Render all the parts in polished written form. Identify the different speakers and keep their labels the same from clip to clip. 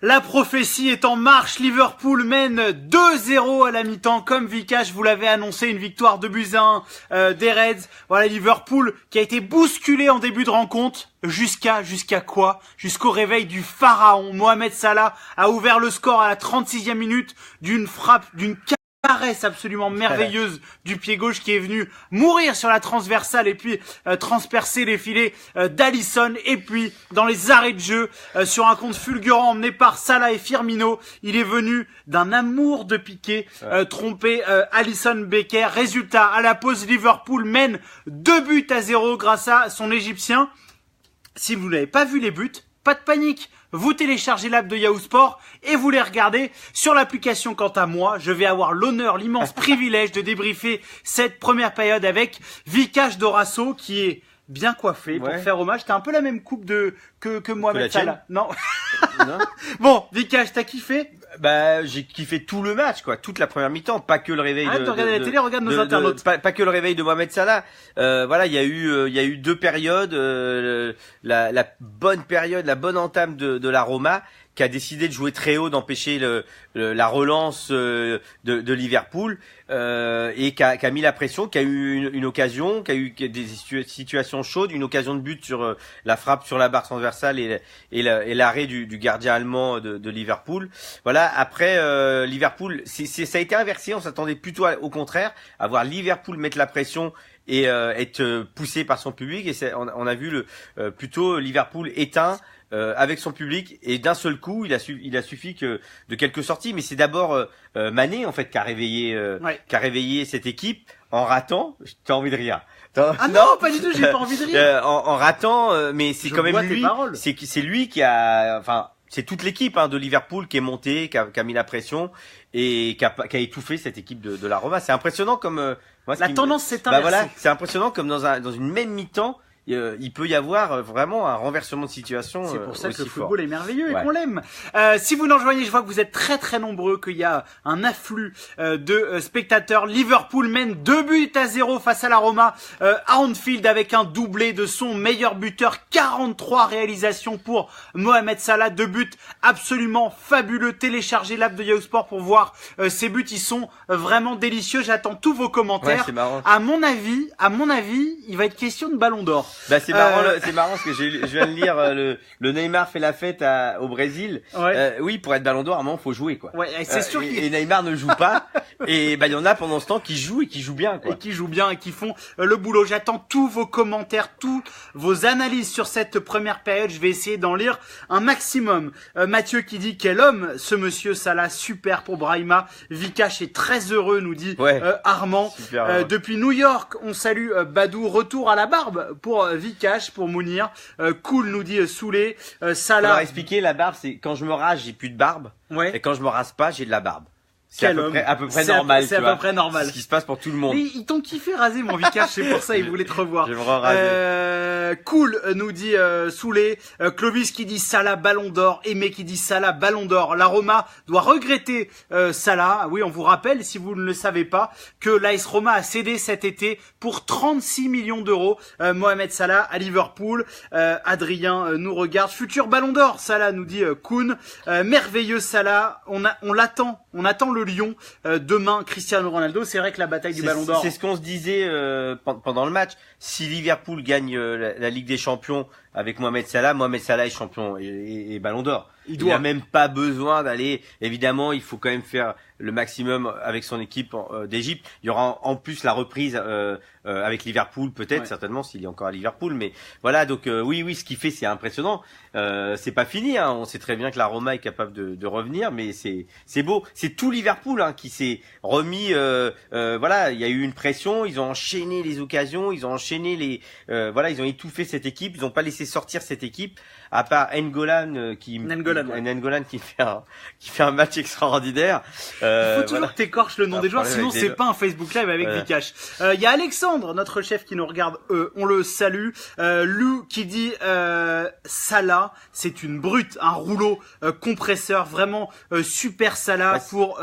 Speaker 1: La prophétie est en marche, Liverpool mène 2-0 à la mi-temps, comme Vikash vous l'avait annoncé, une victoire 2-1 des Reds. Voilà, Liverpool qui a été bousculé en début de rencontre, jusqu'à quoi? Jusqu'au réveil du pharaon. Mohamed Salah a ouvert le score à la 36e minute d'une frappe, d'une caresse absolument merveilleuse du pied gauche qui est venu mourir sur la transversale et puis transpercer les filets d'Alisson, et puis dans les arrêts de jeu sur un compte fulgurant emmené par Salah et Firmino, il est venu d'un amour de piqué tromper Alisson Becker. Résultat, à la pause, Liverpool mène 2-0 grâce à son Égyptien. Si vous n'avez pas vu les buts, pas de panique, vous téléchargez l'app de Yahoo Sport et vous les regardez sur l'application. Quant à moi, je vais avoir l'honneur, l'immense privilège de débriefer cette première période avec Vikash Dorasso qui est bien coiffé pour faire hommage. T'as un peu la même coupe que Mohamed Salah. Non. Bon, Vikash, t'as kiffé?
Speaker 2: Bah, j'ai kiffé tout le match, quoi, toute la première mi-temps, pas que le réveil
Speaker 1: regarde la télé, regarde nos internautes.
Speaker 2: Pas que le réveil de Mohamed Salah. Voilà, il y a eu deux périodes, la bonne période, la bonne entame de la Roma, qui a décidé de jouer très haut, d'empêcher la relance de Liverpool, et qui a mis la pression, qui a eu une occasion, qui a eu des situations chaudes, une occasion de but sur la frappe sur la barre transversale et l'arrêt du gardien allemand de Liverpool. Voilà. Après, Liverpool, ça a été inversé. On s'attendait plutôt au contraire, à voir Liverpool mettre la pression et être poussé par son public. Et on a vu plutôt Liverpool éteint avec son public, et d'un seul coup il a suffi que de quelques sorties, mais c'est d'abord Mané en fait qui a réveillé cette équipe en ratant. T'as envie de rire?
Speaker 1: Ah non, pas du tout, j'ai pas envie de rire.
Speaker 2: En ratant, mais c'est quand même lui. C'est lui qui a, enfin, c'est toute l'équipe de Liverpool qui est montée, qui a mis la pression et qui a étouffé cette équipe de la Roma. C'est impressionnant comme
Speaker 1: la tendance s'est inversée.
Speaker 2: Voilà, c'est impressionnant comme dans une même mi-temps. Il peut y avoir vraiment un renversement de situation.
Speaker 1: C'est pour ça que le football
Speaker 2: fort.
Speaker 1: est merveilleux et qu'on l'aime. Si vous nous rejoignez, je vois que vous êtes très très nombreux, qu'il y a un afflux de spectateurs. Liverpool mène 2-0 face à la Roma à Anfield avec un doublé de son meilleur buteur. 43 réalisations pour Mohamed Salah, 2 buts absolument fabuleux. Téléchargez l'app de Yahoo Sport pour voir ces buts, ils sont vraiment délicieux. J'attends tous vos commentaires.
Speaker 2: Ouais, c'est marrant.
Speaker 1: À mon avis, il va être question de Ballon d'Or.
Speaker 2: Bah c'est marrant parce que je viens de lire le Neymar fait la fête au Brésil. Oui, pour être Ballon d'Or, à un moment faut jouer, quoi.
Speaker 1: Ouais, c'est sûr.
Speaker 2: Et Neymar ne joue pas. Et il y en a pendant ce temps qui jouent et qui jouent bien, quoi.
Speaker 1: Et qui jouent bien et qui font le boulot. J'attends tous vos commentaires, toutes vos analyses sur cette première période. Je vais essayer d'en lire un maximum. Mathieu qui dit quel homme ce monsieur Salah, super pour Brahima. Vikash est très heureux, nous dit Armand.
Speaker 2: Super,
Speaker 1: depuis New York, on salue Badou. Retour à la barbe pour Vikash, pour Mounir. Cool, nous dit Soulé. Salah.
Speaker 2: Pour expliquer, la barbe, c'est quand je me rase, j'ai plus de barbe.
Speaker 1: Ouais.
Speaker 2: Et quand je me rase pas, j'ai de la barbe. C'est à peu près
Speaker 1: c'est
Speaker 2: normal.
Speaker 1: C'est à peu près normal.
Speaker 2: C'est ce qui se passe pour tout le monde.
Speaker 1: Et ils t'ont kiffé raser, mon Vikash, c'est pour ça, ils voulaient te revoir.
Speaker 2: Je vais me raser.
Speaker 1: Cool, nous dit Soulé. Clovis qui dit Salah Ballon d'Or. Aimé qui dit Salah Ballon d'Or. La Roma doit regretter Salah. Oui, on vous rappelle, si vous ne le savez pas, que l'AS Roma a cédé cet été pour 36 millions d'euros Mohamed Salah à Liverpool. Adrien nous regarde. Futur Ballon d'Or, Salah, nous dit Kuhn. Merveilleux Salah. On l'attend. On attend le Lyon demain. Cristiano Ronaldo. C'est vrai que la bataille du Ballon d'Or.
Speaker 2: C'est ce qu'on se disait pendant le match. Si Liverpool gagne la Ligue des Champions avec Mohamed Salah est champion et Ballon d'Or. Il n'a même pas besoin d'aller. Évidemment, il faut quand même faire le maximum avec son équipe d'Égypte. Il y aura en plus la reprise avec Liverpool, peut-être, certainement, s'il est encore à Liverpool. Mais voilà, donc oui, ce qu'il fait, c'est impressionnant. C'est pas fini. On sait très bien que la Roma est capable de revenir, mais c'est beau. C'est tout Liverpool qui s'est remis. Voilà, il y a eu une pression. Ils ont enchaîné les occasions. Ils ont enchaîné ils ont étouffé cette équipe. Ils n'ont pas laissé sortir cette équipe. À part N'Golan qui fait un match extraordinaire.
Speaker 1: Il faut toujours que t'écorches le nom des joueurs, sinon c'est pas un Facebook Live avec Vikash. Il y a Alexandre, notre chef, qui nous regarde. On le salue. Lou qui dit Salah, c'est une brute, un rouleau compresseur, vraiment super Salah pour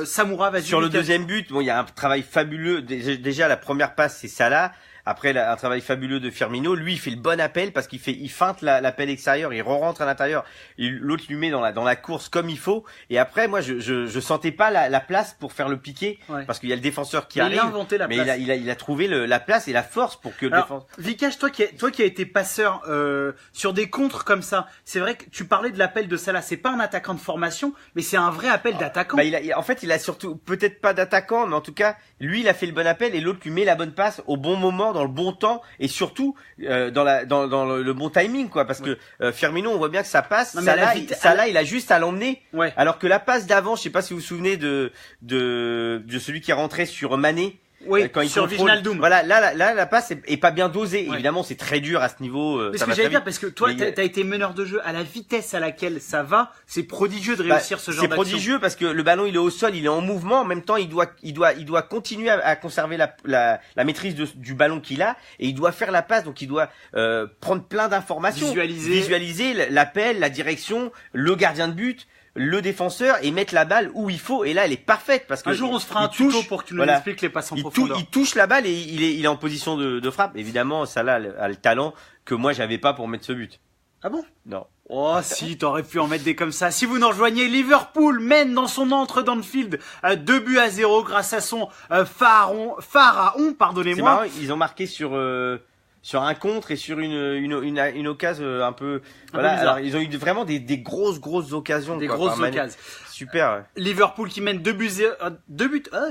Speaker 1: Samoura. Vas-y.
Speaker 2: Sur le deuxième but, il y a un travail fabuleux. Déjà la première passe, c'est Salah. Après un travail fabuleux de Firmino, lui il fait le bon appel parce il feinte l'appel extérieur, il rentre à l'intérieur, l'autre lui met dans la course comme il faut. Et après moi je sentais pas la place pour faire le piqué parce qu'il y a le défenseur qui arrive.
Speaker 1: Il a inventé la place.
Speaker 2: Il a trouvé la place et la force pour que le défenseur.
Speaker 1: Vikash, toi qui as été passeur sur des contres comme ça, c'est vrai que tu parlais de l'appel de Salah. C'est pas un attaquant de formation, mais c'est un vrai appel d'attaquant.
Speaker 2: Bah en fait il a surtout peut-être pas d'attaquant, mais en tout cas lui il a fait le bon appel et l'autre lui met la bonne passe au bon moment, dans le bon temps et surtout dans le bon timing quoi. Parce que Firmino, on voit bien que ça passe. Salah il a juste à l'emmener.
Speaker 1: Ouais.
Speaker 2: Alors que la passe d'avant, je sais pas si vous vous souvenez de celui qui est rentré sur Mané.
Speaker 1: Oui,
Speaker 2: quand il
Speaker 1: sur
Speaker 2: contrôle,
Speaker 1: Wijnaldum.
Speaker 2: voilà, là, la passe est pas bien dosée. Ouais. Évidemment, c'est très dur à ce niveau.
Speaker 1: Mais ce que j'allais dire, parce que toi, t'as été meneur de jeu à la vitesse à laquelle ça va, c'est prodigieux de réussir ce genre d'action.
Speaker 2: C'est prodigieux parce que le ballon, il est au sol, il est en mouvement. En même temps, il doit continuer à conserver la maîtrise du ballon qu'il a et il doit faire la passe. Donc, il doit prendre plein d'informations, visualiser l'appel, la direction, le gardien de but, le défenseur et mettre la balle où il faut. Et là, elle est parfaite parce que
Speaker 1: un jour on se fera un tuto pour que tu nous expliques les passes en profondeur.
Speaker 2: Il touche la balle et il est en position de frappe. Évidemment, Salah a le talent que moi j'avais pas pour mettre ce but.
Speaker 1: Ah bon?
Speaker 2: Non.
Speaker 1: Oh si, t'aurais pu en mettre des comme ça. Si vous nous rejoignez, Liverpool mène dans son entre d'Anfield 2-0 grâce à son pharaon, pardonnez-moi.
Speaker 2: C'est marrant, ils ont marqué sur un contre et sur une occasion un peu voilà. Alors ils ont eu vraiment des grosses occasions.
Speaker 1: Des grosses occasions.
Speaker 2: Super.
Speaker 1: Liverpool qui mène 2 buts,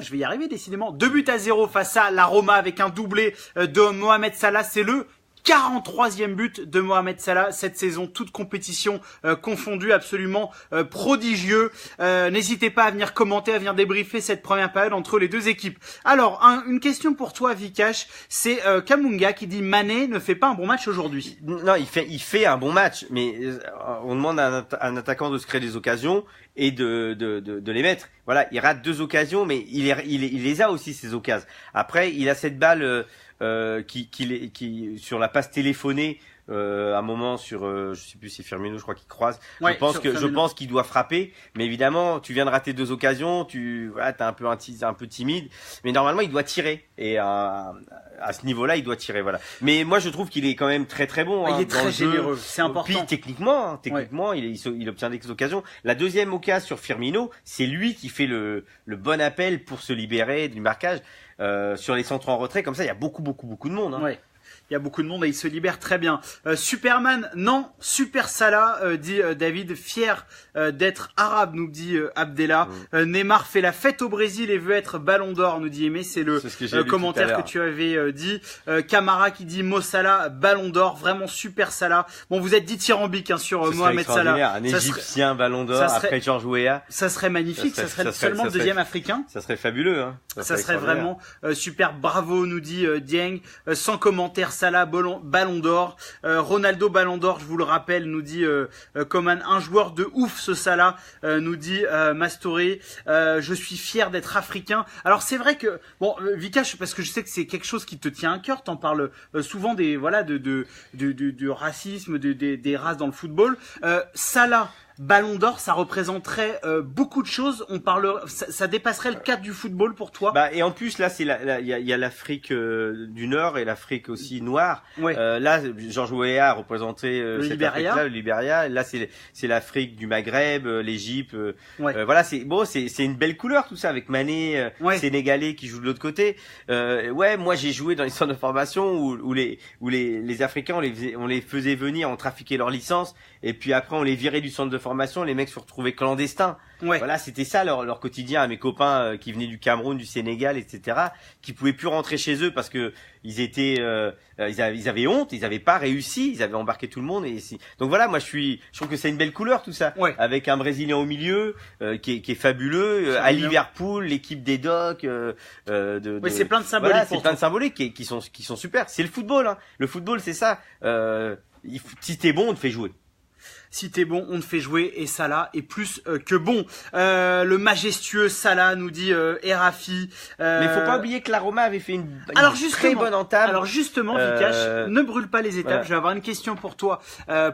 Speaker 1: je vais y arriver décidément. 2-0 face à la Roma avec un doublé de Mohamed Salah. C'est le 43e but de Mohamed Salah cette saison, toute compétition confondue, absolument prodigieux. N'hésitez pas à venir commenter, à venir débriefer cette première période entre les deux équipes. Alors, une question pour toi, Vikash, c'est Kamunga qui dit Mané ne fait pas un bon match aujourd'hui.
Speaker 2: Non, il fait un bon match, mais on demande à un attaquant de se créer des occasions et de les mettre. Voilà, il rate 2 occasions, mais il les a aussi ces occasions. Après, il a cette balle qui sur la passe téléphonnée un moment sur je sais plus si Firmino je crois qu'il croise.
Speaker 1: Ouais,
Speaker 2: je pense qu'il doit frapper, mais évidemment tu viens de rater 2 occasions, t'es un peu timide, mais normalement il doit tirer et à ce niveau-là il doit tirer, voilà. Mais moi je trouve qu'il est quand même très très bon.
Speaker 1: Il est très généreux, c'est important.
Speaker 2: Puis techniquement il obtient des occasions. La deuxième occasion sur Firmino, c'est lui qui fait le bon appel pour se libérer du marquage. Sur les centres en retrait, comme ça, il y a beaucoup de monde. Hein.
Speaker 1: Ouais. Il y a beaucoup de monde et il se libère très bien. Superman, non, Super Salah, dit David, fier d'être arabe, nous dit Abdella. Neymar fait la fête au Brésil et veut être Ballon d'Or, nous dit Aimé. C'est le commentaire que tu avais dit. Camara qui dit Mo Salah, Ballon d'Or, vraiment Super Salah. Bon, vous êtes dithyrambique sur Mohamed Salah.
Speaker 2: Un Égyptien Ballon d'Or après George Weah.
Speaker 1: Ça serait magnifique, ça serait seulement le deuxième africain.
Speaker 2: Ça serait fabuleux. Hein.
Speaker 1: Ça serait vraiment super. Bravo, nous dit Dieng. Sans commentaire. Salah, Ballon d'Or, Ronaldo Ballon d'Or, je vous le rappelle, nous dit Coman, un joueur de ouf ce Salah, nous dit Mastoré, je suis fier d'être africain. Alors c'est vrai que bon, Vikash, parce que je sais que c'est quelque chose qui te tient à cœur, t'en parles souvent du racisme, des races dans le football. Salah, Ballon d'Or, ça représenterait beaucoup de choses. Ça dépasserait le cadre du football pour toi.
Speaker 2: Bah et en plus là, c'est il y a l'Afrique du Nord et l'Afrique aussi noire.
Speaker 1: Ouais.
Speaker 2: Là, George Weah a représenté
Speaker 1: le
Speaker 2: Libéria. Là, c'est l'Afrique du Maghreb, l'Égypte.
Speaker 1: Ouais.
Speaker 2: Voilà, c'est une belle couleur tout ça avec Mané, sénégalais qui joue de l'autre côté. Moi j'ai joué dans les centres de formation où les Africains on les faisait venir, on trafiquait leur licence et puis après on les virait du centre de formation, les mecs se retrouvaient clandestins.
Speaker 1: Ouais.
Speaker 2: Voilà, c'était ça leur quotidien. À mes copains qui venaient du Cameroun, du Sénégal, etc., qui pouvaient plus rentrer chez eux parce que ils avaient honte, ils avaient pas réussi, ils avaient embarqué tout le monde donc voilà, moi je trouve que c'est une belle couleur tout ça.
Speaker 1: Ouais.
Speaker 2: Avec un Brésilien au milieu qui est fabuleux, à Liverpool, l'équipe des Docs.
Speaker 1: C'est plein de symboliques.
Speaker 2: Voilà, c'est plein de symboliques qui sont super. C'est le football. Hein. Le football, c'est ça. Si t'es bon, on te fait jouer.
Speaker 1: Si t'es bon, on te fait jouer et Salah est plus que bon. Le majestueux Salah nous dit Erafi.
Speaker 2: Mais faut pas oublier que la Roma avait fait une très bonne entame.
Speaker 1: Alors justement, Vikash, ne brûle pas les étapes. Voilà. Je vais avoir une question pour toi,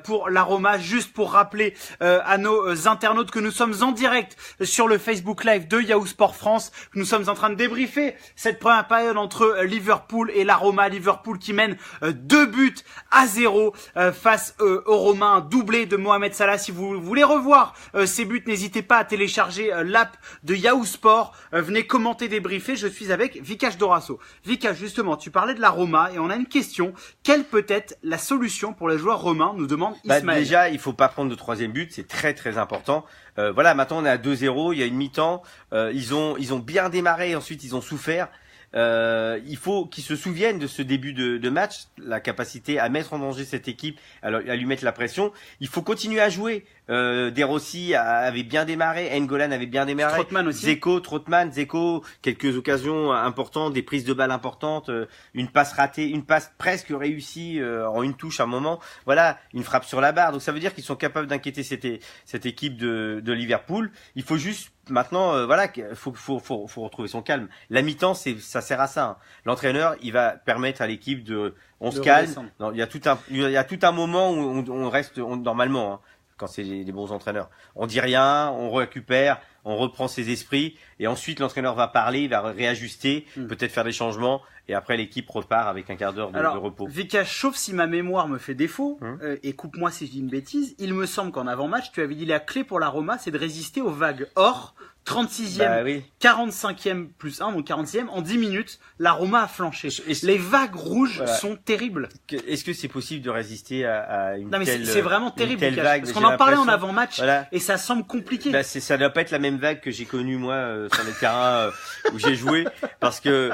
Speaker 1: pour la Roma, juste pour rappeler à nos internautes que nous sommes en direct sur le Facebook Live de Yahoo Sport France. Nous sommes en train de débriefer cette première période entre Liverpool et la Roma. Liverpool qui mène 2-0 face aux Romains, un doublé de Mohamed Salah. Si vous voulez revoir ces buts, n'hésitez pas à télécharger l'app de Yahoo Sport. Venez commenter, débriefer. Je suis avec Vikash Dorasso. Vikash, justement, tu parlais de la Roma et on a une question. Quelle peut être la solution pour les joueurs romains, nous demande Ismaël.
Speaker 2: Déjà, il faut pas prendre de troisième but, c'est très très important. Voilà, maintenant on est à 2-0, il y a une mi-temps. Ils ont bien démarré, ensuite ils ont souffert. Il faut qu'ils se souviennent de ce début de match, la capacité à mettre en danger cette équipe, à lui mettre la pression. Il faut continuer à jouer. De Rossi avait bien démarré, N'Golan avait bien démarré,
Speaker 1: Strootman aussi.
Speaker 2: Zeko, quelques occasions importantes, des prises de balles importantes, une passe ratée, une passe presque réussie en une touche à un moment. Voilà, une frappe sur la barre. Donc ça veut dire qu'ils sont capables d'inquiéter cette équipe de Liverpool. Il faut juste maintenant, voilà, faut retrouver son calme. La mi-temps, ça sert à ça. Hein. L'entraîneur, il va permettre à l'équipe on se calme. Non, il y a tout un moment où on reste normalement. Hein, quand c'est des bons entraîneurs. On dit rien, on récupère, on reprend ses esprits, et ensuite l'entraîneur va parler, il va réajuster, peut-être faire des changements, et après l'équipe repart avec un quart d'heure de repos.
Speaker 1: Vikash, sauf si ma mémoire me fait défaut, et coupe-moi si je dis une bêtise, il me semble qu'en avant-match, tu avais dit la clé pour la Roma, c'est de résister aux vagues. Or, 36e, 45e plus 1, donc 46e, en 10 minutes, la Roma a flanché. Les vagues rouges sont terribles.
Speaker 2: Est-ce que c'est possible de résister à une
Speaker 1: non, mais
Speaker 2: telle
Speaker 1: c'est vraiment terrible,
Speaker 2: vague,
Speaker 1: parce qu'on en parlait en avant-match, et ça semble compliqué.
Speaker 2: Ça doit pas être la même vague que j'ai connue, moi, sur les terrains où j'ai joué, parce que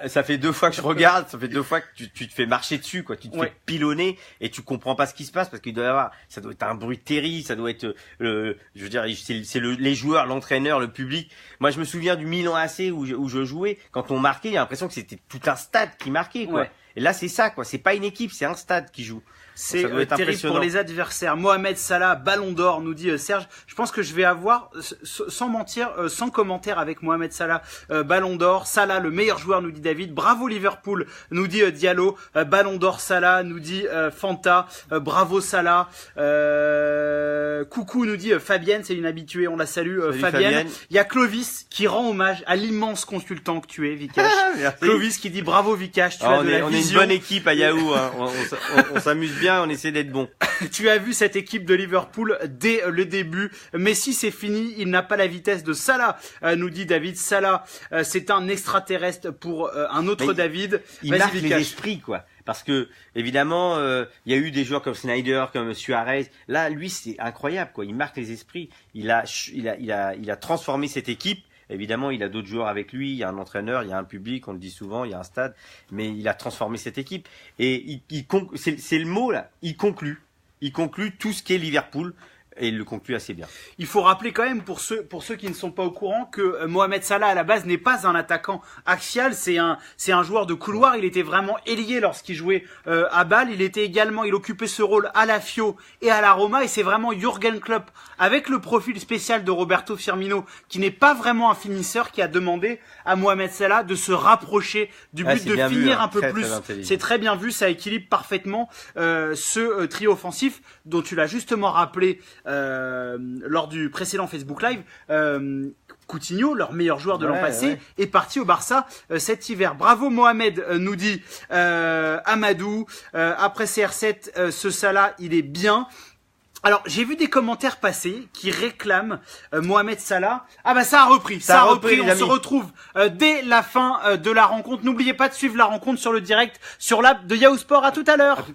Speaker 2: ça fait 2 fois que je regarde, ça fait 2 fois que tu te fais marcher dessus, quoi. Tu te fais pilonner, et tu comprends pas ce qui se passe, parce qu'il doit y avoir, ça doit être un bruit terrible, ça doit être, je veux dire, c'est les joueurs, l'entraîneur, le public. Moi, je me souviens du Milan AC où je jouais. Quand on marquait, il y a l'impression que c'était tout un stade qui marquait, quoi. Et là, c'est ça, quoi. C'est pas une équipe, c'est un stade qui joue.
Speaker 1: C'est terrible pour les adversaires. Mohamed Salah, Ballon d'Or, nous dit Serge. Je pense que je vais avoir, sans mentir, sans commentaire avec Mohamed Salah, Ballon d'Or. Salah, le meilleur joueur, nous dit David. Bravo Liverpool, nous dit Diallo. Ballon d'Or Salah, nous dit Fanta. Bravo Salah. Coucou, nous dit Fabienne, c'est une habituée, on la salue. Fabienne. Il y a Clovis qui rend hommage à l'immense consultant que tu es, Vikash. Clovis qui dit bravo Vikash, tu as de la vision.
Speaker 2: On est une bonne équipe à Yahoo, hein. On s'amuse bien. On essaie d'être bon.
Speaker 1: Tu as vu cette équipe de Liverpool dès le début. Messi, c'est fini. Il n'a pas la vitesse de Salah, nous dit David. Salah, c'est un extraterrestre pour un autre David.
Speaker 2: Il marque les esprits, quoi. Parce que évidemment, il y a eu des joueurs comme Snyder, comme Suarez. Là, lui, c'est incroyable, quoi. Il marque les esprits. Il a transformé cette équipe. Évidemment, il a d'autres joueurs avec lui, il y a un entraîneur, il y a un public, on le dit souvent, il y a un stade, mais il a transformé cette équipe. Et c'est le mot là, il conclut tout ce qu'est Liverpool. Et il le conclut assez bien.
Speaker 1: Il faut rappeler quand même pour ceux qui ne sont pas au courant que Mohamed Salah à la base n'est pas un attaquant axial, c'est un joueur de couloir. Il était vraiment ailier lorsqu'il jouait à Bâle. Il occupait ce rôle à la Fio et à la Roma, et c'est vraiment Jürgen Klopp avec le profil spécial de Roberto Firmino, qui n'est pas vraiment un finisseur, qui a demandé à Mohamed Salah de se rapprocher du but, de finir un peu plus. C'est très bien vu, ça équilibre parfaitement ce trio offensif dont tu l'as justement rappelé lors du précédent Facebook Live. Coutinho, leur meilleur joueur de l'an passé, est parti au Barça cet hiver. Bravo Mohamed, nous dit Amadou. Après CR7, ce Salah, il est bien. Alors, j'ai vu des commentaires passer qui réclament Mohamed Salah. Ah bah ça a repris, on se retrouve dès la fin de la rencontre. N'oubliez pas de suivre la rencontre sur le direct, sur l'app de Yahoo Sport. À tout à l'heure.